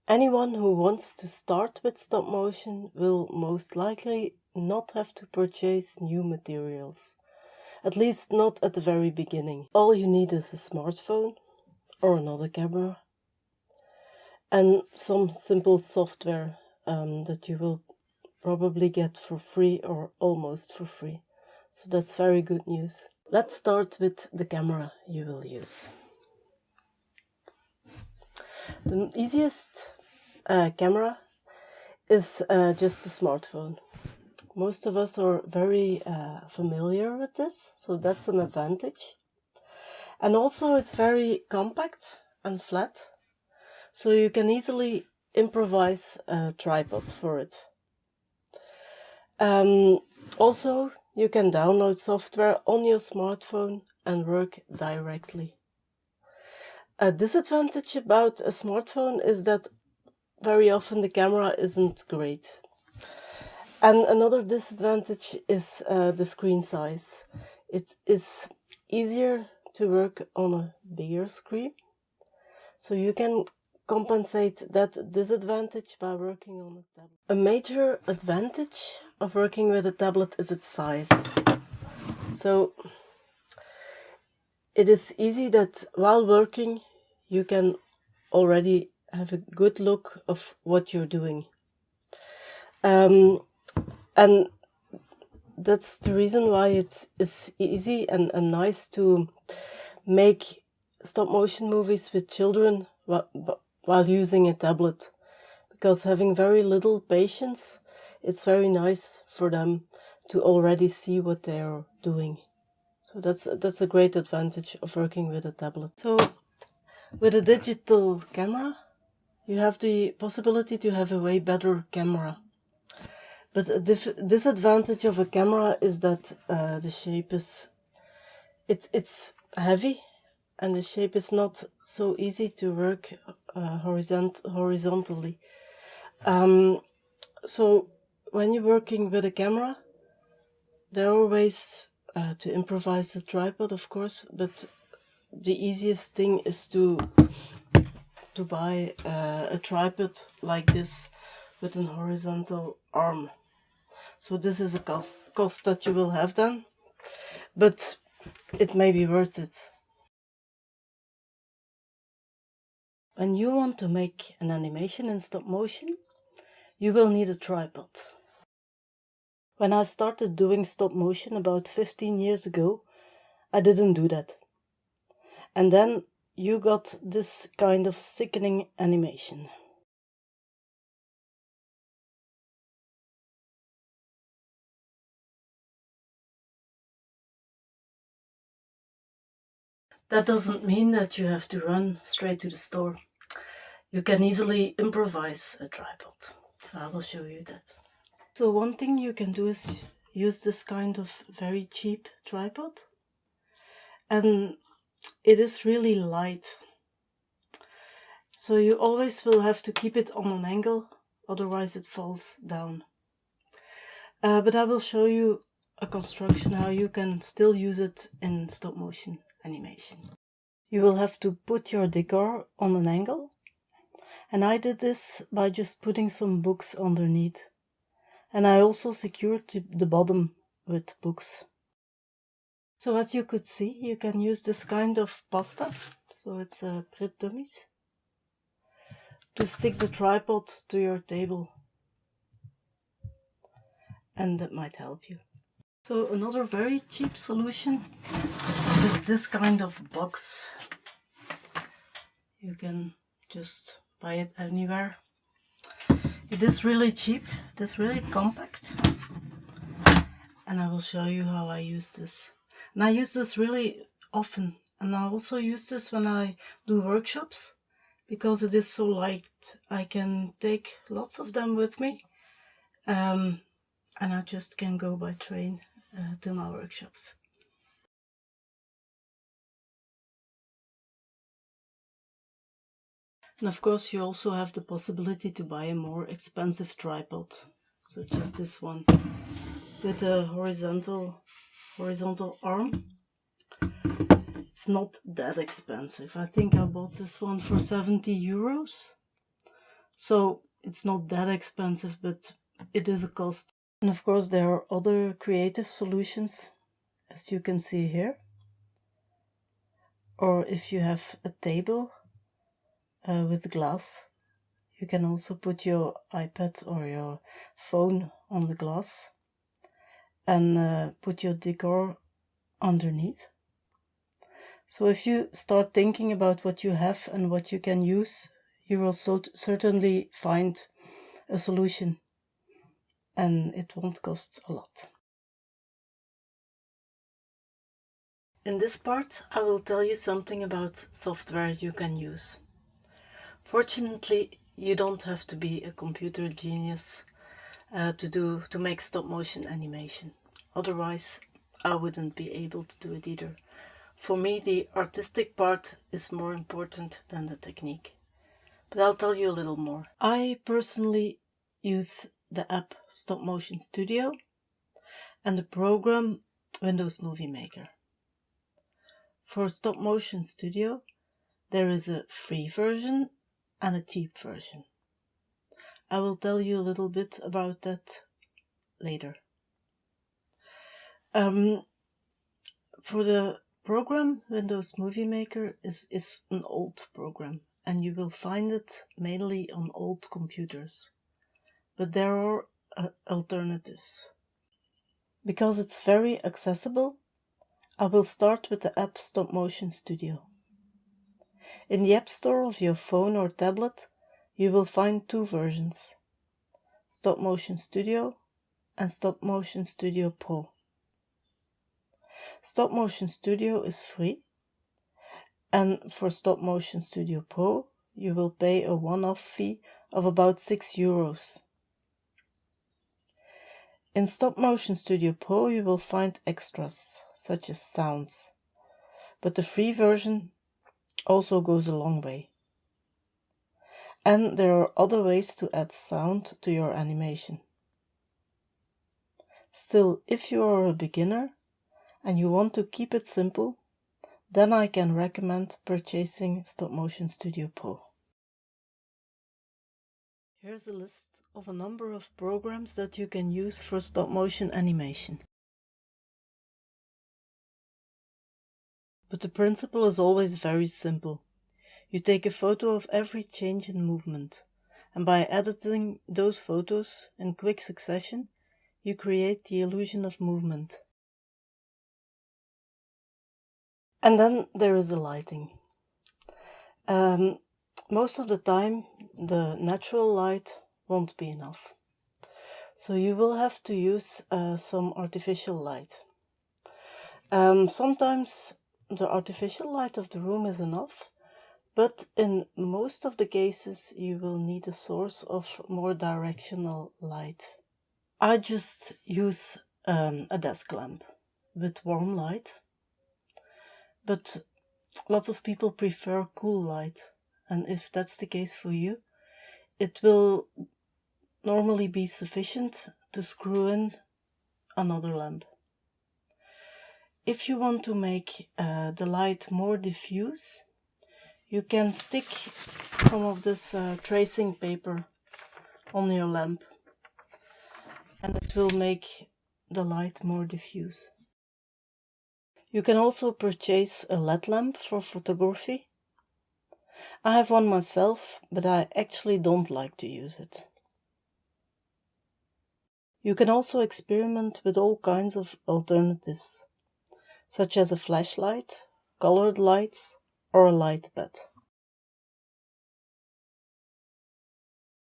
Anyone who wants to start with stop motion will most likely not have to purchase new materials, at least not at the very beginning. All you need is a smartphone or another camera and some simple software that you will probably get for free or almost for free. So that's very good news. Let's start with the camera you will use. The easiest camera is just a smartphone. Most of us are very familiar with this, so that's an advantage. And also it's very compact and flat, so you can easily improvise a tripod for it. Also, you can download software on your smartphone and work directly. A disadvantage about a smartphone is that very often the camera isn't great. And another disadvantage is the screen size. It is easier to work on a bigger screen, so you can compensate that disadvantage by working on a tablet. A major advantage of working with a tablet is its size. So it is easy that while working you can already have a good look of what you're doing. And that's the reason why it is easy and nice to make stop motion movies with children while using a tablet, because having very little patience, it's very nice for them to already see what they are doing. So that's a great advantage of working with a tablet. So with a digital camera, you have the possibility to have a way better camera. But a disadvantage of a camera is that the shape is, it's heavy, and the shape is not so easy to work horizontally. So when you're working with a camera, there are ways to improvise a tripod, of course, but the easiest thing is to buy a tripod like this with an horizontal arm. So this is a cost that you will have then, but it may be worth it. When you want to make an animation in stop motion, you will need a tripod. When I started doing stop motion about 15 years ago, I didn't do that. And then you got this kind of sickening animation. That doesn't mean that you have to run straight to the store. You can easily improvise a tripod. So I will show you that. So one thing you can do is use this kind of very cheap tripod. And it is really light. So you always will have to keep it on an angle, otherwise it falls down. But I will show you a construction how you can still use it in stop motion animation. You will have to put your decor on an angle, and I did this by just putting some books underneath. And I also secured the bottom with books. So as you could see, you can use this kind of pasta, so it's Pret dummies, to stick the tripod to your table, and that might help you. So another very cheap solution is this kind of box. You can just buy it anywhere. It is really cheap, it is really compact, and I will show you how I use this. And I use this really often, and I also use this when I do workshops, because it is so light. I can take lots of them with me, and I just can go by train to my workshops. And of course you also have the possibility to buy a more expensive tripod, such as this one, with a horizontal arm. It's not that expensive. I think I bought this one for 70 euros. So it's not that expensive, but it is a cost. And of course there are other creative solutions, as you can see here. Or if you have a table with glass, you can also put your iPad or your phone on the glass and put your decor underneath. So if you start thinking about what you have and what you can use, you will certainly find a solution, and it won't cost a lot. In this part, I will tell you something about software you can use. Fortunately, you don't have to be a computer genius to make stop motion animation. Otherwise, I wouldn't be able to do it either. For me, the artistic part is more important than the technique. But I'll tell you a little more. I personally use the app Stop Motion Studio and the program Windows Movie Maker. For Stop Motion Studio, there is a free version and a cheap version. I will tell you a little bit about that later. For the program, Windows Movie Maker is an old program, and you will find it mainly on old computers. But there are alternatives. Because it's very accessible, I will start with the app Stop Motion Studio. In the App Store of your phone or tablet, you will find two versions: Stop Motion Studio and Stop Motion Studio Pro. Stop Motion Studio is free, and for Stop Motion Studio Pro, you will pay a one-off fee of about €6. In Stop Motion Studio Pro, you will find extras, such as sounds, but the free version also goes a long way. And there are other ways to add sound to your animation. Still, if you are a beginner and you want to keep it simple, then I can recommend purchasing Stop Motion Studio Pro. Here's a list of a number of programs that you can use for stop motion animation. But the principle is always very simple. You take a photo of every change in movement, and by editing those photos in quick succession, you create the illusion of movement. And then there is the lighting. Most of the time, the natural light won't be enough. So you will have to use some artificial light. Sometimes the artificial light of the room is enough, but in most of the cases you will need a source of more directional light. I just use a desk lamp with warm light, but lots of people prefer cool light, and if that's the case for you, it will normally be sufficient to screw in another lamp. If you want to make the light more diffuse, you can stick some of this tracing paper on your lamp, and it will make the light more diffuse. You can also purchase a LED lamp for photography. I have one myself, but I actually don't like to use it. You can also experiment with all kinds of alternatives, such as a flashlight, colored lights, or a light bed.